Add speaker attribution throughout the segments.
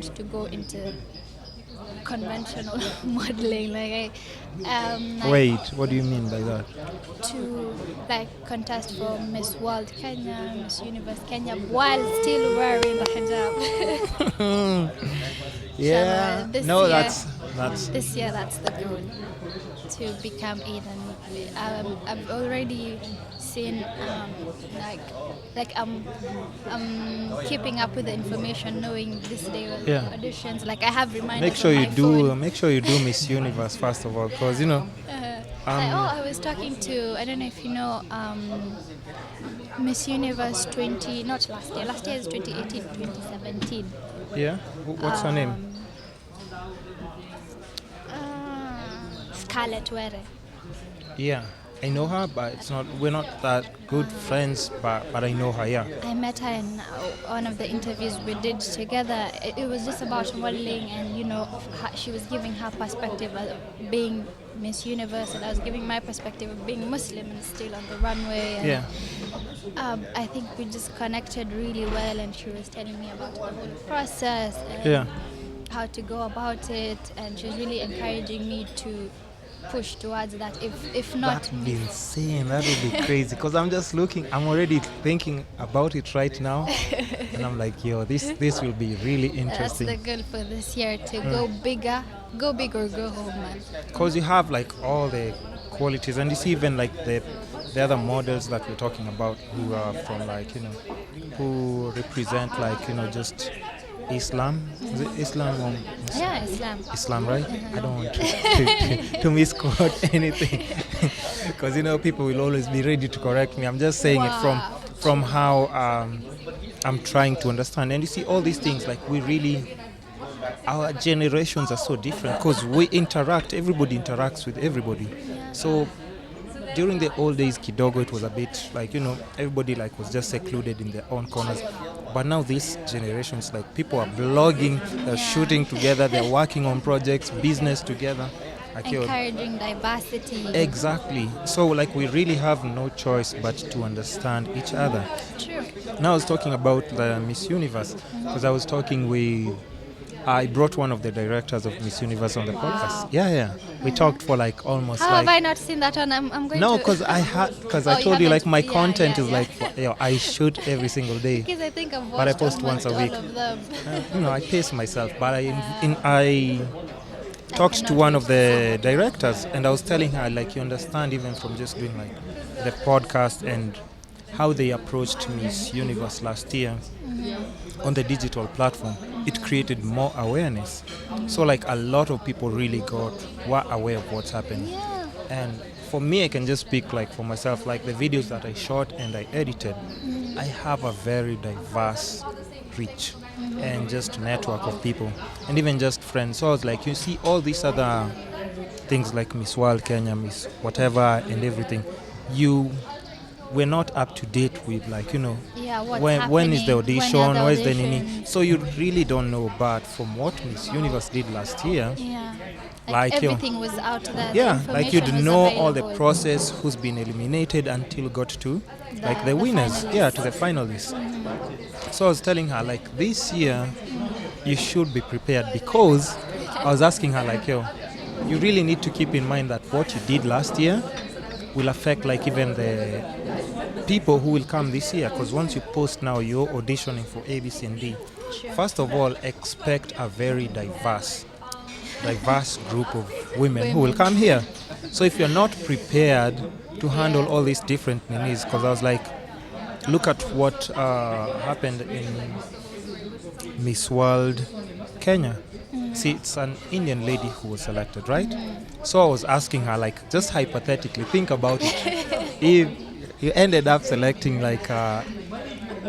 Speaker 1: to go into conventional modeling.
Speaker 2: Wait, what do you mean by that?
Speaker 1: To contest for Miss World Kenya, Miss Universe Kenya, while still wearing the hijab.
Speaker 2: Yeah.
Speaker 1: This
Speaker 2: No,
Speaker 1: year,
Speaker 2: that's
Speaker 1: this year that's the goal, to become Eden. I've already seen I'm keeping up with the information, knowing this day will
Speaker 2: Yeah.
Speaker 1: auditions. I have reminders
Speaker 2: make sure
Speaker 1: on
Speaker 2: you
Speaker 1: my
Speaker 2: do
Speaker 1: phone.
Speaker 2: make sure you do Miss Universe first of all, because
Speaker 1: I was talking to, I don't know if you know, Miss Universe 20, not last year. Last year is 2018, 2017.
Speaker 2: yeah. What's her name?
Speaker 1: Scarlett Were.
Speaker 2: Yeah, I know her, but we're not that good friends, but I know her. Yeah.
Speaker 1: I met her in one of the interviews we did together. It was just about modeling, and she was giving her perspective of being Miss Universe, and I was giving my perspective of being Muslim and still on the runway. And,
Speaker 2: Yeah.
Speaker 1: I think we just connected really well, and she was telling me about the whole process and
Speaker 2: Yeah.
Speaker 1: how to go about it, and she was really encouraging me to push towards that. If not,
Speaker 2: That would be insane. That would be crazy. Because I'm just looking. I'm already thinking about it right now, and I'm like, yo, this will be really
Speaker 1: that's
Speaker 2: interesting.
Speaker 1: the goal for this year, to go bigger, go big or go home, man.
Speaker 2: Because you have all the qualities, and you see even the other models that we're talking about who are from who represent just Islam. Is it Islam or
Speaker 1: Yeah, Islam.
Speaker 2: Islam, right? I don't want to misquote anything, because people will always be ready to correct me. I'm just saying it from how I'm trying to understand. And you see all these things, our generations are so different because we interact. Everybody interacts with everybody. So during the old days, kidogo, it was a bit everybody was just secluded in their own corners. But now this generation, it's people are blogging, they're shooting together, they're working on projects, business together.
Speaker 1: Encouraging diversity.
Speaker 2: Exactly. So we really have no choice but to understand each other.
Speaker 1: True.
Speaker 2: Now I was talking about the Miss Universe, because I brought one of the directors of Miss Universe on the podcast. Yeah. We talked for almost
Speaker 1: How have I not seen that one? I'm going
Speaker 2: no,
Speaker 1: to.
Speaker 2: because I told you my content is I shoot every single day.
Speaker 1: Because I think I've watched
Speaker 2: But I post once a week.
Speaker 1: all of them.
Speaker 2: I pace myself. But I talked to one of the directors, and I was telling her you understand, even from just doing the podcast and how they approached Miss Universe last year on the digital platform, it created more awareness. So a lot of people really were aware of what's happening.
Speaker 1: Yeah.
Speaker 2: And for me, I can just speak for myself, the videos that I shot and I edited, I have a very diverse reach and just network of people, and even just friends. So I was you see all these other things like Miss World Kenya, Miss whatever and everything, we're not up to date with when is the audition, where's the nini, so you really don't know. But from what Miss Universe did last year,
Speaker 1: everything was out there.
Speaker 2: You'd know all the process, who's been eliminated until got to the winners,
Speaker 1: finalists.
Speaker 2: to the finalists. So I was telling her this year you should be prepared, because I was asking her you really need to keep in mind that what you did last year will affect even the people who will come this year. Because once you post now you're auditioning for A, B, C, and D, first of all expect a very diverse group of women who will come here. So if you're not prepared to handle all these different needs, because I was look at what happened in Miss World Kenya. See, it's an Indian lady who was selected, right? So I was asking her, just hypothetically, think about it. If you ended up selecting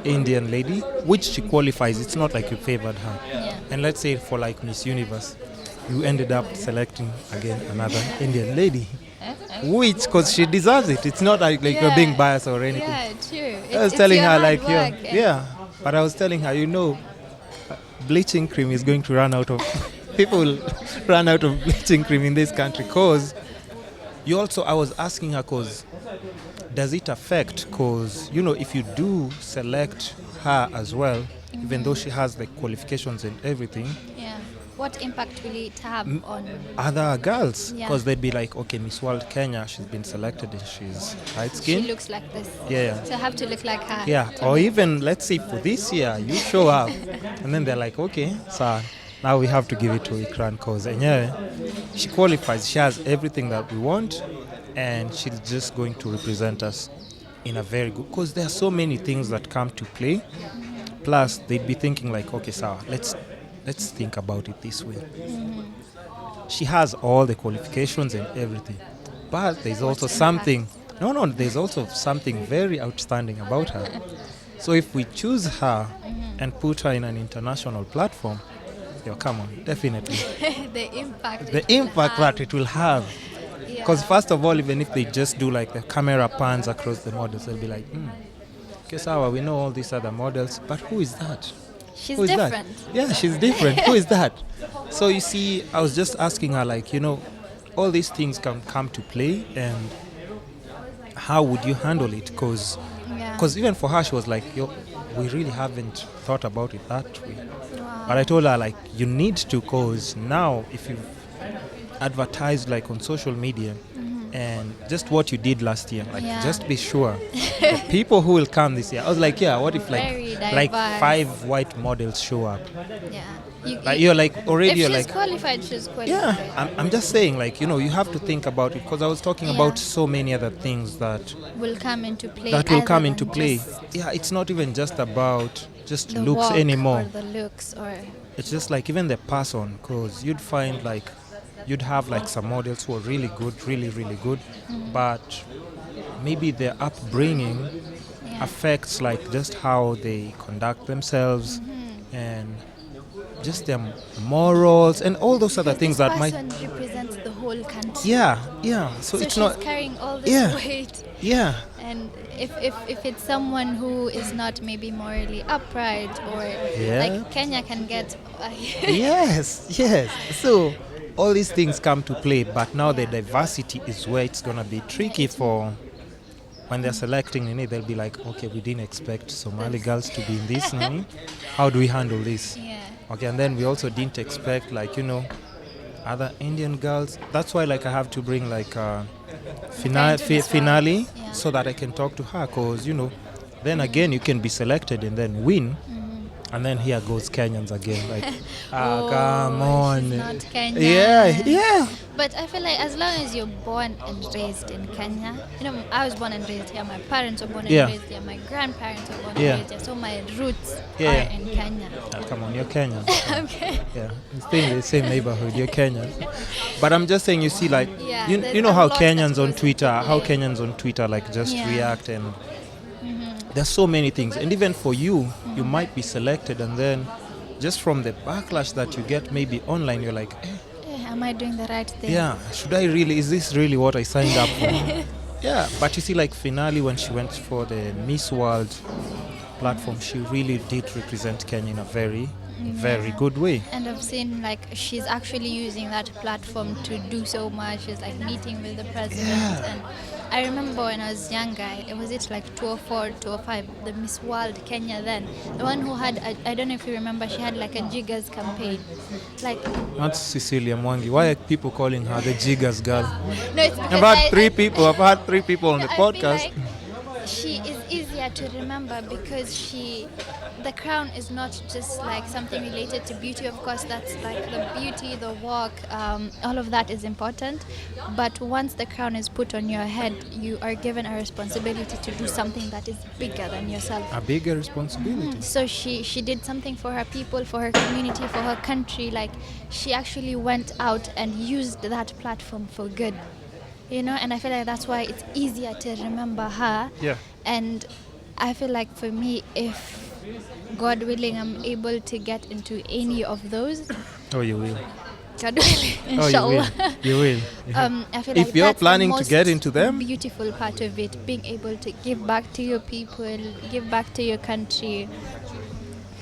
Speaker 2: Indian lady, which she qualifies, it's not you favored her.
Speaker 1: Yeah.
Speaker 2: And let's say for Miss Universe, you ended up selecting again another Indian lady, which, because she deserves it. It's not you're being biased or anything.
Speaker 1: Yeah, true.
Speaker 2: I was telling her but I was telling her, bleaching cream is going to run out of people will run out of bleaching cream in this country. Because I was asking her, because does it affect, because if you do select her as well, even though she has the qualifications and everything.
Speaker 1: Yeah. What impact will it have on
Speaker 2: Other girls,
Speaker 1: Yeah.
Speaker 2: because they'd be like, okay, Miss World Kenya, she's been selected and she's light
Speaker 1: she
Speaker 2: skinned.
Speaker 1: looks like this?
Speaker 2: Yeah.
Speaker 1: So I have to look like her.
Speaker 2: Yeah,
Speaker 1: to
Speaker 2: or
Speaker 1: be-
Speaker 2: even let's say for this year you show up, and then they're like, okay, so now we have to give it to Ikran because she qualifies. She has everything that we want, and she's just going to represent us in a very good. Because there are so many things that come to play. Plus, they'd be thinking like, okay, so let's think about it this way. She has all the qualifications and everything, but there's also
Speaker 1: What's
Speaker 2: something. No, there's also something very outstanding about her. So if we choose her and put her in an international platform, come on, definitely.
Speaker 1: the impact.
Speaker 2: The impact that it will have. Because first of all, even if they just do like the camera pans across the models, they'll be like, okay, Sawa, we know all these other models, but who is that?
Speaker 1: She's
Speaker 2: Who is
Speaker 1: different.
Speaker 2: that? Yeah, she's different. Who is that? So you see, I was just asking her like, all these things can come to play, and how would you handle it? Because even for her, she was like, we really haven't thought about it that way.
Speaker 1: Wow.
Speaker 2: But I told her like, you need to, because now if you advertise like on social media and just what you did last year, like just be sure the people who will come this year. I was like, what if
Speaker 1: Very
Speaker 2: like
Speaker 1: diverse.
Speaker 2: 5 white models show up?
Speaker 1: Yeah.
Speaker 2: Like you're like already
Speaker 1: if
Speaker 2: you're
Speaker 1: she's
Speaker 2: like
Speaker 1: qualified, she's qualified.
Speaker 2: yeah. I'm just saying like you have to think about it, because I was talking about so many other things that
Speaker 1: will come into play.
Speaker 2: Yeah, it's not even just about just
Speaker 1: The
Speaker 2: looks
Speaker 1: walk
Speaker 2: anymore.
Speaker 1: Or the looks, or
Speaker 2: It's just like even the person, because you'd find like you'd have like some models who are really good, really, really good, but maybe their upbringing affects like just how they conduct themselves and just their morals and all those other things that might.
Speaker 1: This person represents the whole country.
Speaker 2: Yeah. So it's
Speaker 1: she's
Speaker 2: not
Speaker 1: carrying all this weight.
Speaker 2: Yeah.
Speaker 1: And if it's someone who is not maybe morally upright, or like Kenya can get.
Speaker 2: Yes. So all these things come to play, but now the diversity is where it's gonna be tricky for when they're selecting. They'll be like, okay, we didn't expect Somali girls to be in this. How do we handle this? Okay, and then we also didn't expect like other Indian girls. That's why like I have to bring like a finale so that I can talk to her, because then again you can be selected and then win. And then here goes Kenyans again, like, come on.
Speaker 1: She's not Kenyan.
Speaker 2: Yeah.
Speaker 1: But I feel like as long as you're born and raised in Kenya, I was born and raised here. My parents were born and raised here. My grandparents were born and raised here. So my roots are in Kenya.
Speaker 2: Come on, you're Kenyan.
Speaker 1: Okay.
Speaker 2: Yeah, it's still in the same neighborhood. You're Kenyan. But I'm just saying, you see, like, you know
Speaker 1: a
Speaker 2: how
Speaker 1: lot
Speaker 2: Kenyans
Speaker 1: that
Speaker 2: on
Speaker 1: goes
Speaker 2: Twitter,
Speaker 1: into play.
Speaker 2: like just react, and there's so many things. And even for you, you might be selected, and then just from the backlash that you get maybe online, you're like,
Speaker 1: am I doing the right thing?
Speaker 2: Yeah, is this really what I signed up for? Yeah, but you see, like finale, when she went for the Miss World platform, she really did represent Kenya in a very, very good way.
Speaker 1: And I've seen like she's actually using that platform to do so much. She's like meeting with the president. And I remember when I was younger, was it like 2004, 2005, the Miss World Kenya then. The one who had, I don't know if you remember, she had like a Jiggers campaign. Like,
Speaker 2: That's Cecilia Mwangi. Why are people calling her the Jiggers girl?
Speaker 1: No, it's because
Speaker 2: I've had 3 people on the podcast.
Speaker 1: I feel like she is easier to remember because the crown is not just like something related to beauty. Of course, that's like the beauty, the walk, all of that is important. But once the crown is put on your head, you are given a responsibility to do something that is bigger than yourself.
Speaker 2: A bigger responsibility.
Speaker 1: So she did something for her people, for her community, for her country. Like she actually went out and used that platform for good. And I feel like that's why it's easier to remember her.
Speaker 2: Yeah.
Speaker 1: And I feel like for me, if God willing, I'm able to get into any of those.
Speaker 2: Oh, you will.
Speaker 1: God willing, inshallah.
Speaker 2: Oh, you will.
Speaker 1: I feel like
Speaker 2: if you're
Speaker 1: that's
Speaker 2: planning
Speaker 1: the
Speaker 2: to get into them,
Speaker 1: beautiful part of it, being able to give back to your people, give back to your country.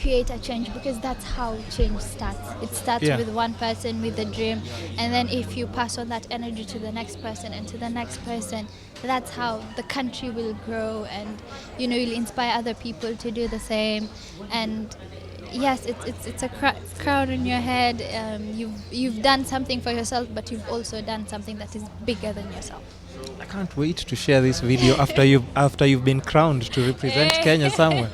Speaker 1: create a change, because that's how change starts. It starts
Speaker 2: Yeah.
Speaker 1: with one person with a dream, and then if you pass on that energy to the next person and to the next person, that's how the country will grow, and you'll inspire other people to do the same. And yes, it's a crown on your head. You've done something for yourself, but you've also done something that is bigger than yourself.
Speaker 2: I can't wait to share this video after you've been crowned to represent Kenya somewhere.